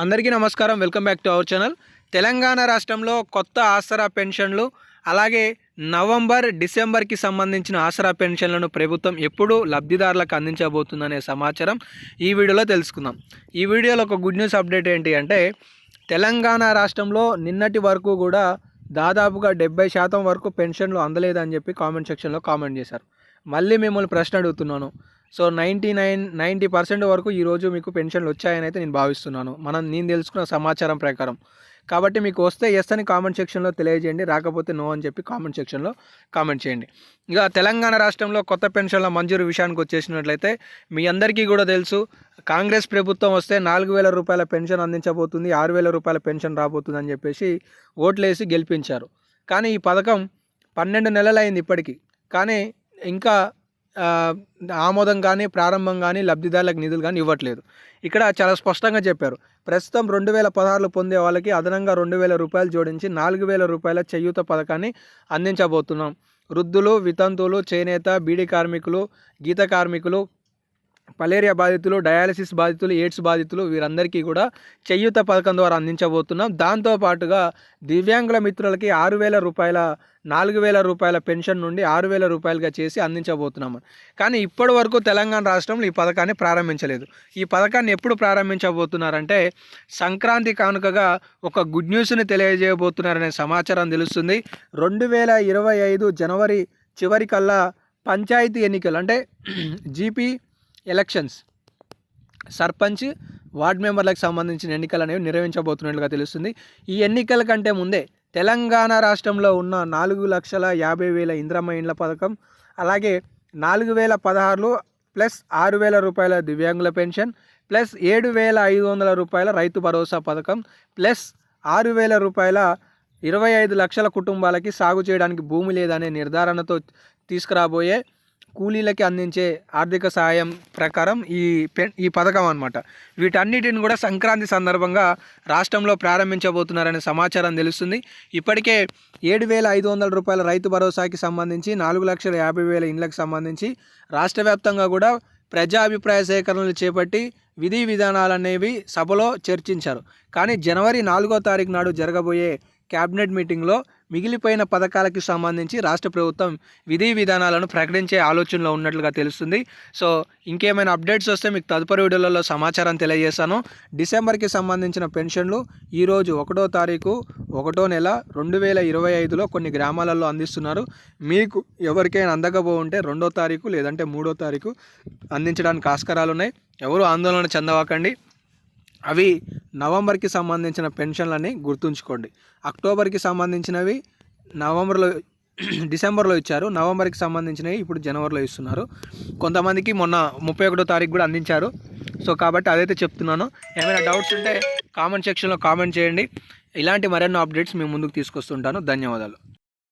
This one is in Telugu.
అందరికీ నమస్కారం. Welcome back to our channel. Telangana రాష్ట్రంలో కొత్త ఆసరా పెన్షన్లు అలాగే నవంబర్ డిసెంబర్కి సంబంధించిన ఆసరా పెన్షన్లను ప్రభుత్వం ఎప్పుడు లబ్ధిదారులకు అందించబోతుందనే సమాచారం ఈ వీడియోలో తెలుసుకుందాం. ఈ వీడియోలో ఒక గుడ్ న్యూస్ అప్డేట్ ఏంటి అంటే, తెలంగాణ రాష్ట్రంలో నిన్నటి వరకు కూడా దాదాపుగా 70% వరకు పెన్షన్లు అందలేదని చెప్పి కామెంట్ సెక్షన్లో కామెంట్ చేశారు. మళ్ళీ మిమ్మల్ని ప్రశ్న అడుగుతున్నాను. సో 90% వరకు ఈరోజు మీకు పెన్షన్లు వచ్చాయని అయితే నేను భావిస్తున్నాను, నేను తెలుసుకున్న సమాచారం ప్రకారం. కాబట్టి మీకు వస్తే ఎస్ అని కామెంట్ సెక్షన్లో తెలియజేయండి, రాకపోతే నో అని చెప్పి కామెంట్ సెక్షన్లో కామెంట్ చేయండి. ఇక తెలంగాణ రాష్ట్రంలో కొత్త పెన్షన్ల మంజూరు విషయానికి వచ్చేసినట్లయితే మీ అందరికీ కూడా తెలుసు, కాంగ్రెస్ ప్రభుత్వం వస్తే 4,000 రూపాయల పెన్షన్ అందించబోతుంది, 6,000 రూపాయల పెన్షన్ రాబోతుంది అని చెప్పేసి ఓట్లేసి గెలిపించారు. కానీ ఈ పథకం 12 నెలలు అయింది ఇప్పటికీ, కానీ ఇంకా ఆమోదం కానీ ప్రారంభం కానీ లబ్ధిదారులకు నిధులు కానీ ఇవ్వట్లేదు. ఇక్కడ చాలా స్పష్టంగా చెప్పారు, ప్రస్తుతం 2016 పొందే వాళ్ళకి అదనంగా 2,000 రూపాయలు జోడించి 4,000 రూపాయల చేయూత పథకాన్ని అందించబోతున్నాం. వృద్ధులు, వితంతువులు, చేనేత, బీడీ కార్మికులు, గీత కార్మికులు, మలేరియా బాధితులు, డయాలసిస్ బాధితులు, ఎయిడ్స్ బాధితులు వీరందరికీ కూడా చేయూత పథకం ద్వారా అందించబోతున్నాం. దాంతోపాటుగా దివ్యాంగుల మిత్రులకి 6,000 రూపాయల 4,000 రూపాయల పెన్షన్ నుండి 6,000 రూపాయలుగా చేసి అందించబోతున్నాము. కానీ ఇప్పటి వరకు తెలంగాణ రాష్ట్రంలో ఈ పథకాన్ని ప్రారంభించలేదు. ఈ పథకాన్ని ఎప్పుడు ప్రారంభించబోతున్నారంటే, సంక్రాంతి కానుకగా ఒక గుడ్ న్యూస్ని తెలియజేయబోతున్నారనే సమాచారం తెలుస్తుంది. 2025 జనవరి చివరికల్లా పంచాయతీ ఎన్నికలు అంటే జీపీ ఎలక్షన్స్, సర్పంచ్, వార్డ్ మెంబర్లకు సంబంధించిన ఎన్నికలు అనేవి నిర్వహించబోతున్నట్లుగా తెలుస్తుంది. ఈ ఎన్నికల కంటే ముందే తెలంగాణ రాష్ట్రంలో ఉన్న 4,50,000 ఇందిరమ్మ ఇండ్ల పథకం, అలాగే 4,016 ప్లస్ 6,000 రూపాయల దివ్యాంగుల పెన్షన్, ప్లస్ 7,500 రూపాయల రైతు భరోసా పథకం, ప్లస్ 6,000 రూపాయల 25 లక్షల కుటుంబాలకి సాగు చేయడానికి భూమి లేదనే నిర్ధారణతో తీసుకురాబోయే కూలీలకి అందించే ఆర్థిక సహాయం ప్రకారం ఈ పథకం అన్నమాట. వీటన్నిటిని కూడా సంక్రాంతి సందర్భంగా రాష్ట్రంలో ప్రారంభించబోతున్నారనే సమాచారం తెలుస్తుంది. ఇప్పటికే 7,500 రూపాయల రైతు భరోసాకి సంబంధించి 4,50,000 ఇండ్లకు సంబంధించి రాష్ట్ర వ్యాప్తంగా కూడా ప్రజాభిప్రాయ సేకరణలు చేపట్టి విధి విధానాలు అనేవి సభలో చర్చించారు. కానీ జనవరి 4వ తారీఖు నాడు జరగబోయే క్యాబినెట్ మీటింగ్లో మిగిలిపోయిన పథకాలకు సంబంధించి రాష్ట్ర ప్రభుత్వం విధి విధానాలను ప్రకటించే ఆలోచనలో ఉన్నట్లుగా తెలుస్తుంది. సో ఇంకేమైనా అప్డేట్స్ వస్తే మీకు తదుపరి వీడియోలలో సమాచారం తెలియజేస్తాను. డిసెంబర్కి సంబంధించిన పెన్షన్లు ఈరోజు 1వ తారీఖు 1వ నెల 2025లో కొన్ని గ్రామాలలో అందిస్తున్నారు. మీకు ఎవరికైనా అందకపోతే 2వ తారీఖు లేదంటే 3వ తారీఖు అందించడానికి ఆస్కారాలు ఉన్నాయి. ఎవరు ఆందోళన చెందవకండి. అవి నవంబర్కి సంబంధించిన పెన్షన్లని గుర్తుంచుకోండి. అక్టోబర్కి సంబంధించినవి డిసెంబర్లో ఇచ్చారు, నవంబర్కి సంబంధించినవి ఇప్పుడు జనవరిలో ఇస్తున్నారు. కొంతమందికి మొన్న 31వ తారీఖు కూడా అందించారు. సో కాబట్టి అదైతే చెప్తున్నాను. ఏమైనా డౌట్స్ ఉంటే కామెంట్ సెక్షన్లో కామెంట్ చేయండి. ఇలాంటి మరెన్నో అప్డేట్స్ మేము ముందుకు తీసుకొస్తుంటాను. ధన్యవాదాలు.